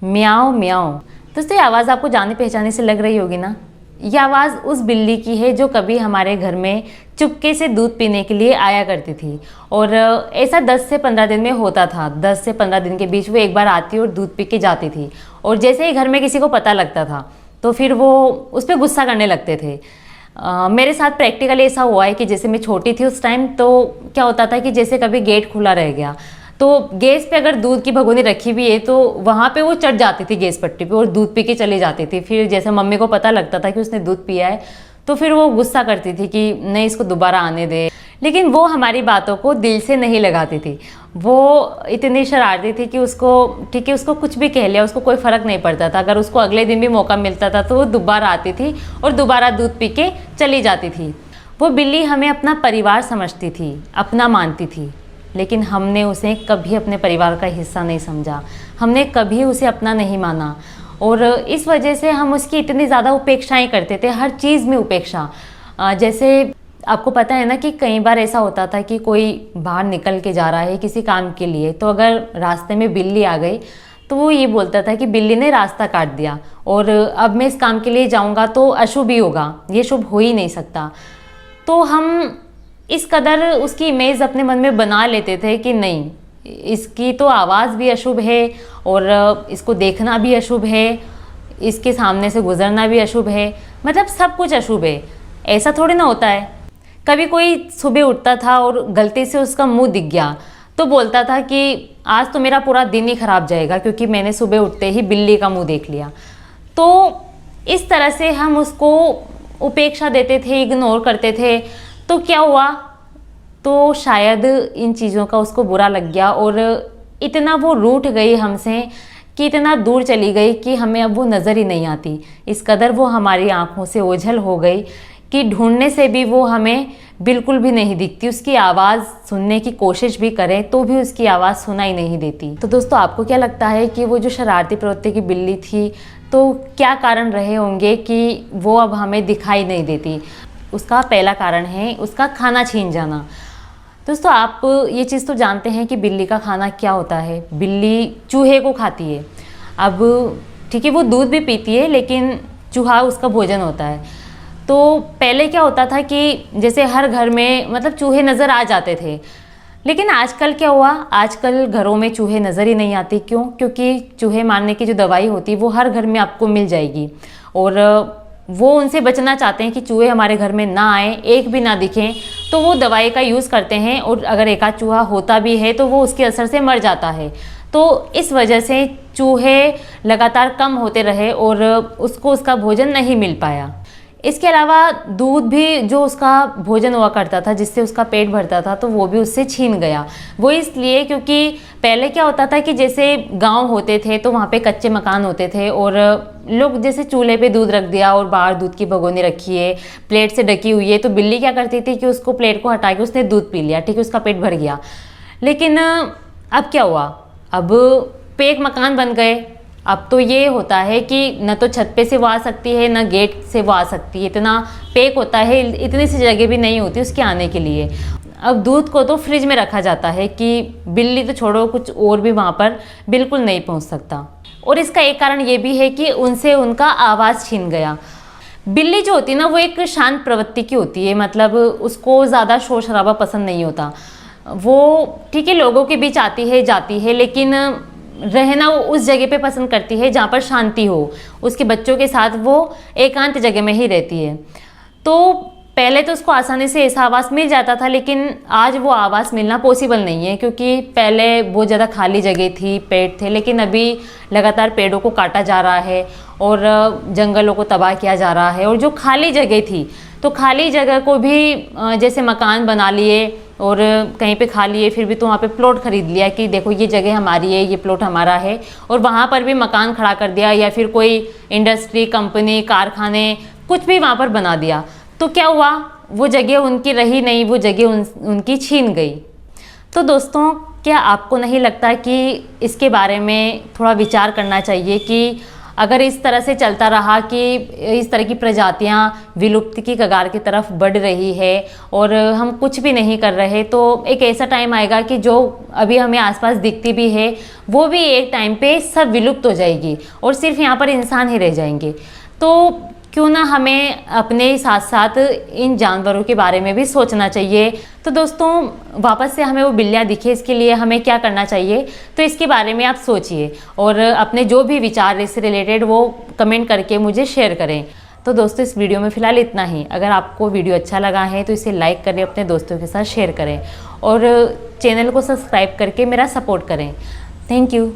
म्याऊं म्याऊं। दोस्तों, ये आवाज़ आपको जानी पहचानी से लग रही होगी ना। ये आवाज़ उस बिल्ली की है जो कभी हमारे घर में चुपके से दूध पीने के लिए आया करती थी। और ऐसा 10 से 15 दिन में होता था। 10 से 15 दिन के बीच वो एक बार आती और दूध पी के जाती थी। और जैसे ही घर में किसी को पता लगता था तो फिर वो उस पर गुस्सा करने लगते थे। मेरे साथ प्रैक्टिकली ऐसा हुआ है कि जैसे मैं छोटी थी उस टाइम, तो क्या होता था कि जैसे कभी गेट खुला रह गया तो गैस पे अगर दूध की भगोनी रखी हुई है तो वहाँ पे वो चढ़ जाती थी गैस पट्टी पे और दूध पी के चली जाती थी। फिर जैसे मम्मी को पता लगता था कि उसने दूध पिया है तो फिर वो गुस्सा करती थी कि नहीं, इसको दोबारा आने दे। लेकिन वो हमारी बातों को दिल से नहीं लगाती थी। वो इतनी शरारती थी कि उसको ठीक है, उसको कुछ भी कह लिया उसको कोई फ़र्क नहीं पड़ता था। अगर उसको अगले दिन भी मौका मिलता था तो वो दोबारा आती थी और दोबारा दूध पी के चली जाती थी। वो बिल्ली हमें अपना परिवार समझती थी, अपना मानती थी। लेकिन हमने उसे कभी अपने परिवार का हिस्सा नहीं समझा, हमने कभी उसे अपना नहीं माना। और इस वजह से हम उसकी इतनी ज़्यादा उपेक्षाएं करते थे, हर चीज़ में उपेक्षा। जैसे आपको पता है ना कि कई बार ऐसा होता था कि कोई बाहर निकल के जा रहा है किसी काम के लिए, तो अगर रास्ते में बिल्ली आ गई तो वो ये बोलता था कि बिल्ली ने रास्ता काट दिया और अब मैं इस काम के लिए जाऊँगा तो अशुभ ही होगा, ये शुभ हो ही नहीं सकता। तो हम इस कदर उसकी इमेज अपने मन में बना लेते थे कि नहीं, इसकी तो आवाज़ भी अशुभ है और इसको देखना भी अशुभ है, इसके सामने से गुजरना भी अशुभ है, मतलब सब कुछ अशुभ है। ऐसा थोड़ी ना होता है। कभी कोई सुबह उठता था और गलती से उसका मुंह दिख गया तो बोलता था कि आज तो मेरा पूरा दिन ही खराब जाएगा क्योंकि मैंने सुबह उठते ही बिल्ली का मुंह देख लिया। तो इस तरह से हम उसको उपेक्षा देते थे, इग्नोर करते थे। तो क्या हुआ, तो शायद इन चीज़ों का उसको बुरा लग गया और इतना वो रूठ गई हमसे कि इतना दूर चली गई कि हमें अब वो नज़र ही नहीं आती। इस कदर वो हमारी आंखों से ओझल हो गई कि ढूंढने से भी वो हमें बिल्कुल भी नहीं दिखती। उसकी आवाज़ सुनने की कोशिश भी करें तो भी उसकी आवाज़ सुनाई नहीं देती। तो दोस्तों, आपको क्या लगता है कि वो जो शरारती प्रवृत्ति की बिल्ली थी तो क्या कारण रहे होंगे कि वो अब हमें दिखाई नहीं देती? उसका पहला कारण है उसका खाना छीन जाना। दोस्तों, आप ये चीज़ तो जानते हैं कि बिल्ली का खाना क्या होता है। बिल्ली चूहे को खाती है। अब ठीक है, वो दूध भी पीती है लेकिन चूहा उसका भोजन होता है। तो पहले क्या होता था कि जैसे हर घर में मतलब चूहे नज़र आ जाते थे, लेकिन आजकल क्या हुआ, आजकल घरों में चूहे नज़र ही नहीं आती। क्यों? क्योंकि चूहे मारने की जो दवाई होती है वो हर घर में आपको मिल जाएगी और वो उनसे बचना चाहते हैं कि चूहे हमारे घर में ना आए, एक भी ना दिखें, तो वो दवाई का यूज़ करते हैं। और अगर एक आध चूहा होता भी है तो वो उसके असर से मर जाता है। तो इस वजह से चूहे लगातार कम होते रहे और उसको उसका भोजन नहीं मिल पाया। इसके अलावा दूध भी जो उसका भोजन हुआ करता था, जिससे उसका पेट भरता था, तो वो भी उससे छीन गया। वो इसलिए क्योंकि पहले क्या होता था कि जैसे गांव होते थे तो वहाँ पे कच्चे मकान होते थे और लोग जैसे चूल्हे पे दूध रख दिया और बाहर दूध की भगोनी रखी है, प्लेट से ढकी हुई है, तो बिल्ली क्या करती थी कि उसको प्लेट को हटा के उसने दूध पी लिया, ठीक है, उसका पेट भर गया। लेकिन अब क्या हुआ, अब पे एक मकान बन गए। अब तो ये होता है कि न तो छत पे से वो आ सकती है न गेट से वो आ सकती है, इतना पैक होता है, इतनी सी जगह भी नहीं होती उसके आने के लिए। अब दूध को तो फ्रिज में रखा जाता है कि बिल्ली तो छोड़ो, कुछ और भी वहाँ पर बिल्कुल नहीं पहुँच सकता। और इसका एक कारण ये भी है कि उनसे उनका आवाज़ छीन गया। बिल्ली जो होती है ना, वो एक शांत प्रवृत्ति की होती है, मतलब उसको ज़्यादा शोर शराबा पसंद नहीं होता। वो ठीक है, लोगों के बीच आती है जाती है, लेकिन रहना वो उस जगह पे पसंद करती है जहाँ पर शांति हो। उसके बच्चों के साथ वो एकांत जगह में ही रहती है। तो पहले तो उसको आसानी से ऐसा आवास मिल जाता था, लेकिन आज वो आवास मिलना पॉसिबल नहीं है क्योंकि पहले बहुत ज़्यादा खाली जगह थी, पेड़ थे, लेकिन अभी लगातार पेड़ों को काटा जा रहा है और जंगलों को तबाह किया जा रहा है। और जो खाली जगह थी तो खाली जगह को भी जैसे मकान बना लिए और कहीं पे खा लिए, फिर भी तो वहाँ पे प्लॉट खरीद लिया कि देखो ये जगह हमारी है, ये प्लॉट हमारा है, और वहाँ पर भी मकान खड़ा कर दिया या फिर कोई इंडस्ट्री, कंपनी, कारखाने कुछ भी वहाँ पर बना दिया। तो क्या हुआ, वो जगह उनकी रही नहीं, वो जगह उनकी छीन गई। तो दोस्तों, क्या आपको नहीं लगता कि इसके बारे में थोड़ा विचार करना चाहिए कि अगर इस तरह से चलता रहा कि इस तरह की प्रजातियां विलुप्ति की कगार की तरफ बढ़ रही है और हम कुछ भी नहीं कर रहे, तो एक ऐसा टाइम आएगा कि जो अभी हमें आसपास दिखती भी है वो भी एक टाइम पे सब विलुप्त हो जाएगी और सिर्फ यहाँ पर इंसान ही रह जाएंगे। तो क्यों ना हमें अपने साथ साथ इन जानवरों के बारे में भी सोचना चाहिए। तो दोस्तों, वापस से हमें वो बिल्लियाँ दिखे, इसके लिए हमें क्या करना चाहिए, तो इसके बारे में आप सोचिए और अपने जो भी विचार इससे रिलेटेड वो कमेंट करके मुझे शेयर करें। तो दोस्तों, इस वीडियो में फ़िलहाल इतना ही। अगर आपको वीडियो अच्छा लगा है तो इसे लाइक करें, अपने दोस्तों के साथ शेयर करें और चैनल को सब्सक्राइब करके मेरा सपोर्ट करें। Thank you.